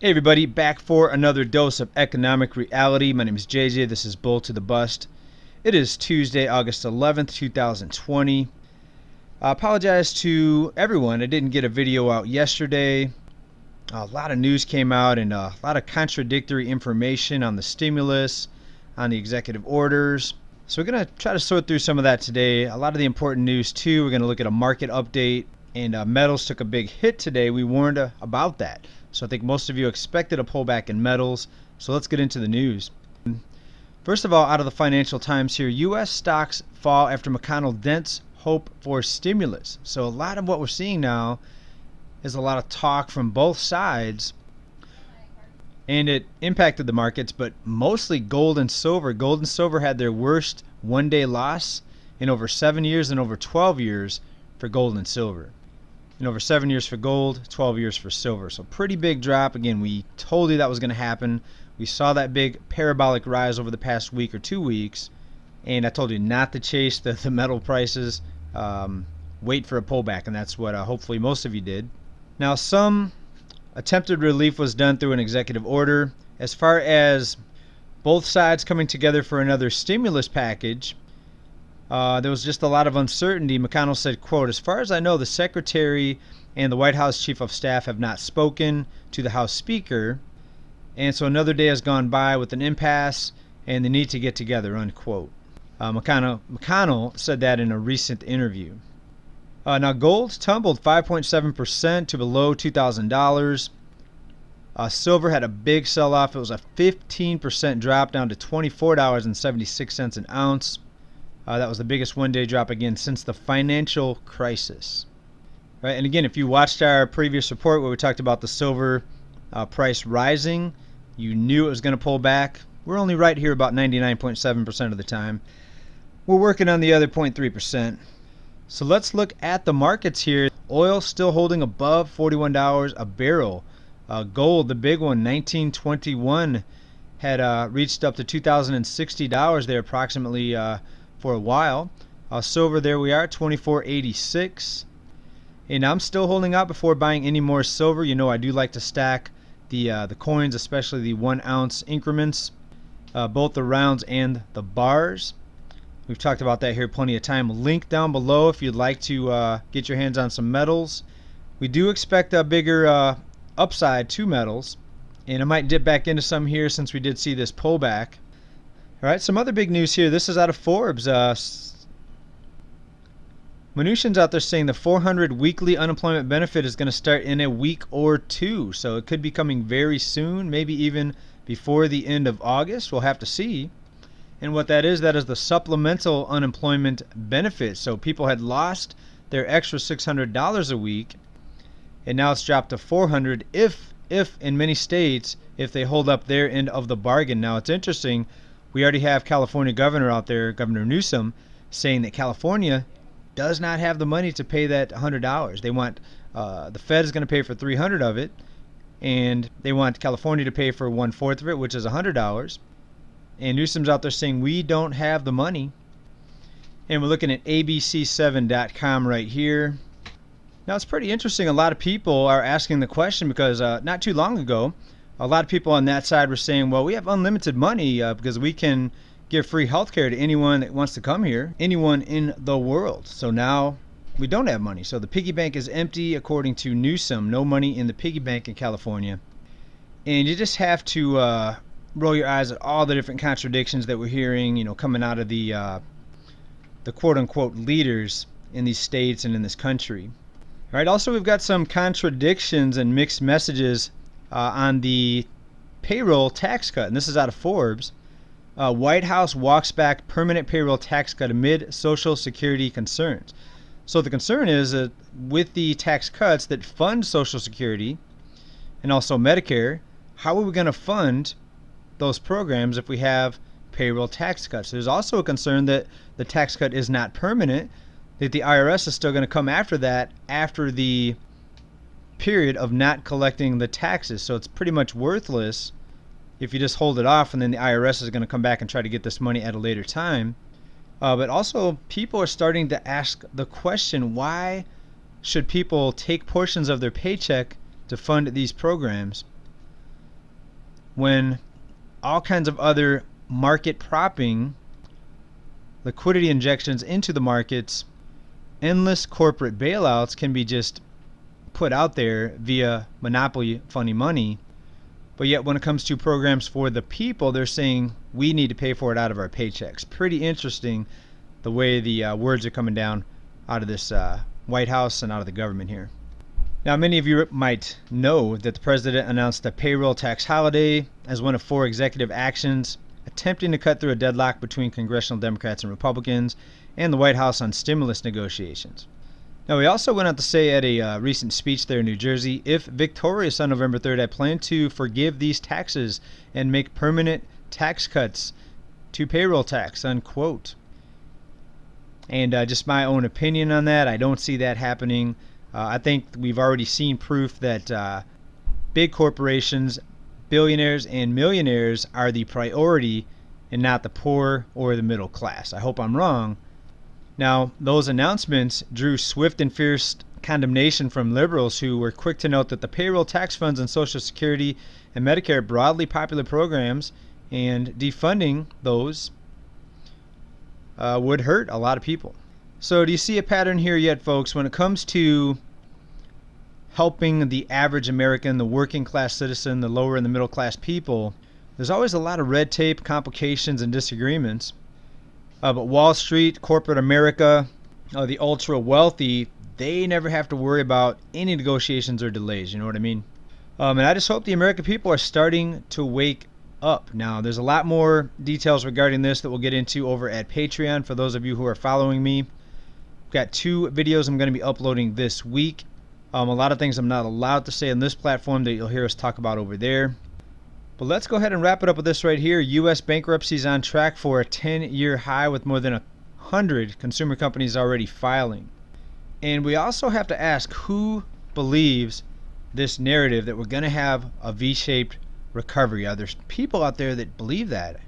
Hey everybody, back for another dose of economic reality. My name is JJ. This is Bull to the Bust. It is Tuesday, August 11th, 2020. I apologize to everyone. I didn't get a video out yesterday. A lot of news came out and a lot of contradictory information on the stimulus, on the executive orders. So we're going to try to sort through some of that today. A lot of the important news too. We're going to look at a market update. And metals took a big hit today. We warned about that. So I think most of you expected a pullback in metals. So let's get into the news. First of all, out of the Financial Times here, U.S. stocks fall after McConnell dents hope for stimulus. So a lot of what we're seeing now is a lot of talk from both sides. And it impacted the markets, but mostly gold and silver. Gold and silver had their worst one-day loss in over 7 years and over 12 years for gold and silver. And over 7 years for gold, 12 years for silver. So pretty big drop. Again, we told you that was going to happen. We saw that big parabolic rise over the past week or 2 weeks. And I told you not to chase the metal prices. Wait for a pullback. And that's what hopefully most of you did. Now, some attempted relief was done through an executive order. As far as both sides coming together for another stimulus package, there was just a lot of uncertainty. McConnell said, quote, "As far as I know, the Secretary and the White House Chief of Staff have not spoken to the House Speaker, and so another day has gone by with an impasse, and they need to get together," unquote. McConnell said that in a recent interview. Now, gold tumbled 5.7% to below $2,000. Silver had a big sell-off. It was a 15% drop down to $24.76 an ounce. That was the biggest one-day drop again since the financial crisis. Right, and again, if you watched our previous report where we talked about the silver price rising, you knew it was going to pull back. We're only right here about 99.7% of the time. We're working on the other 0.3%. So let's look at the markets here. Oil still holding above $41 a barrel. Gold, the big one, 1921, had reached up to $2,060 there approximately for a while. Silver, there we are, 24.86. And I'm still holding out before buying any more silver. You know, I do like to stack the coins, especially the 1 ounce increments, both the rounds and the bars. We've talked about that here plenty of time. Link down below if you'd like to get your hands on some metals. We do expect a bigger upside to metals, and I might dip back into some here since we did see this pullback. All right, some other big news here. This is out of Forbes. Mnuchin's out there saying the 400 weekly unemployment benefit is going to start in a week or two. So it could be coming very soon, maybe even before the end of August. We'll have to see. And what that is the supplemental unemployment benefit. So people had lost their extra $600 a week, and now it's dropped to $400 if in many states, if they hold up their end of the bargain. Now, it's interesting. We already have California governor out there, Governor Newsom, saying that California does not have the money to pay that $100. They want the Fed is going to pay for $300 of it, and they want California to pay for 1/4 of it, which is $100. And Newsom's out there saying we don't have the money. And we're looking at abc7.com right here. Now, it's pretty interesting. A lot of people are asking the question because not too long ago, a lot of people on that side were saying, well, we have unlimited money because we can give free health care to anyone that wants to come here, anyone in the world. So now we don't have money. So the piggy bank is empty, according to Newsom. No money in the piggy bank in California. And you just have to roll your eyes at all the different contradictions that we're hearing, you know, coming out of the quote-unquote leaders in these states and in this country. All right, also we've got some contradictions and mixed messages on the payroll tax cut, and this is out of Forbes. White House walks back permanent payroll tax cut amid Social Security concerns. So the concern is that with the tax cuts that fund Social Security and also Medicare, how are we going to fund those programs if we have payroll tax cuts? There's also a concern that the tax cut is not permanent, that the IRS is still going to come after that after the period of not collecting the taxes. So it's pretty much worthless if you just hold it off, and then the IRS is going to come back and try to get this money at a later time. But also, people are starting to ask the question, why should people take portions of their paycheck to fund these programs? when all kinds of other market propping, liquidity injections into the markets, endless corporate bailouts can be just put out there via monopoly funny money. But yet when it comes to programs for the people, they're saying we need to pay for it out of our paychecks. Pretty interesting the way the words are coming down out of this White House and out of the government here. Now, many of you might know that the president announced a payroll tax holiday as one of 4 executive actions attempting to cut through a deadlock between congressional Democrats and Republicans and the White House on stimulus negotiations. Now, he also went on to say at a recent speech there in New Jersey, if victorious on November 3rd, I plan to forgive these taxes and make permanent tax cuts to payroll tax, unquote. And just my own opinion on that, I don't see that happening. I think we've already seen proof that big corporations, billionaires, and millionaires are the priority and not the poor or the middle class. I hope I'm wrong. Now, those announcements drew swift and fierce condemnation from liberals who were quick to note that the payroll tax funds and Social Security and Medicare are broadly popular programs, and defunding those would hurt a lot of people. So do you see a pattern here yet, folks? When it comes to helping the average American, the working class citizen, the lower and the middle class people, there's always a lot of red tape, complications, and disagreements. But Wall Street, corporate America, the ultra wealthy, they never have to worry about any negotiations or delays. You know what I mean? And I just hope the American people are starting to wake up. Now, there's a lot more details regarding this that we'll get into over at Patreon for those of you who are following me. I've got 2 videos I'm going to be uploading this week. A lot of things I'm not allowed to say on this platform that you'll hear us talk about over there. But let's go ahead and wrap it up with this right here. U.S. bankruptcy is on track for a 10-year high with more than 100 consumer companies already filing. And we also have to ask, who believes this narrative that we're going to have a V-shaped recovery? Are there people out there that believe that?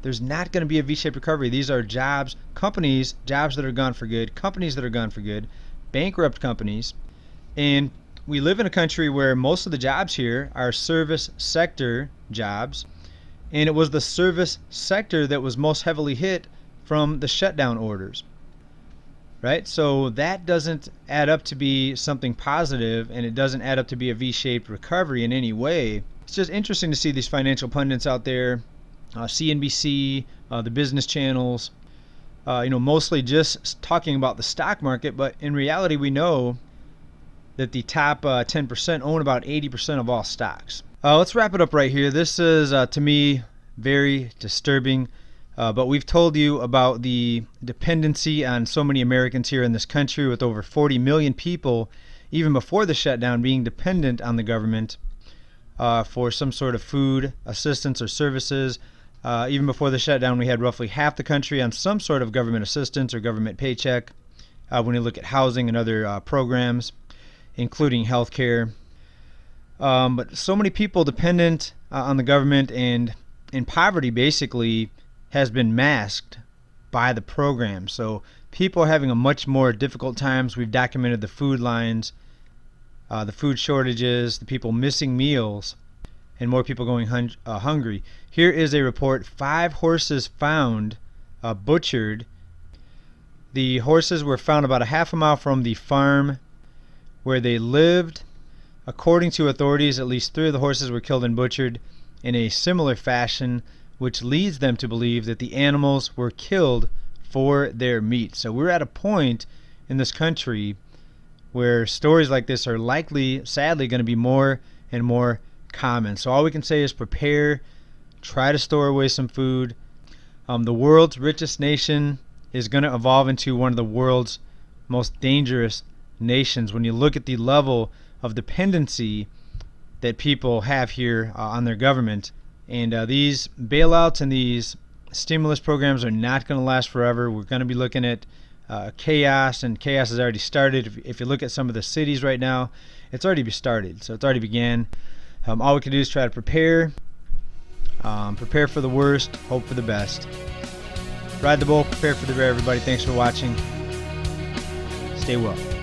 There's not going to be a V-shaped recovery. These are jobs, companies, jobs that are gone for good, companies that are gone for good, bankrupt companies. And we live in a country where most of the jobs here are service sector jobs, and it was the service sector that was most heavily hit from the shutdown orders, right? So that doesn't add up to be something positive, and it doesn't add up to be a V-shaped recovery in any way. It's just interesting to see these financial pundits out there, CNBC, the business channels, mostly just talking about the stock market, but in reality we know that the top 10% own about 80% of all stocks. Let's wrap it up right here. This is, to me, very disturbing, but we've told you about the dependency on so many Americans here in this country, with over 40 million people, even before the shutdown, being dependent on the government for some sort of food assistance or services. Even before the shutdown, we had roughly half the country on some sort of government assistance or government paycheck. When you look at housing and other programs, including health care. But so many people dependent on the government, and in poverty basically has been masked by the program. So people are having a much more difficult times. We've documented the food lines, the food shortages, the people missing meals, and more people going hungry. Here is a report: 5 horses found butchered. The horses were found about a half a mile from the farm where they lived. According to authorities, at least 3 of the horses were killed and butchered in a similar fashion, which leads them to believe that the animals were killed for their meat. So we're at a point in this country where stories like this are likely, sadly, going to be more and more common. So all we can say is prepare, try to store away some food. The world's richest nation is going to evolve into one of the world's most dangerous nations when you look at the level of dependency that people have here on their government. And these bailouts and these stimulus programs are not going to last forever. We're going to be looking at chaos, and chaos has already started. If you look at some of the cities right now, it's already started. So it's already began. All we can do is try to prepare for the worst, hope for the best. Ride the bull, prepare for the bear, everybody. Thanks for watching. Stay well.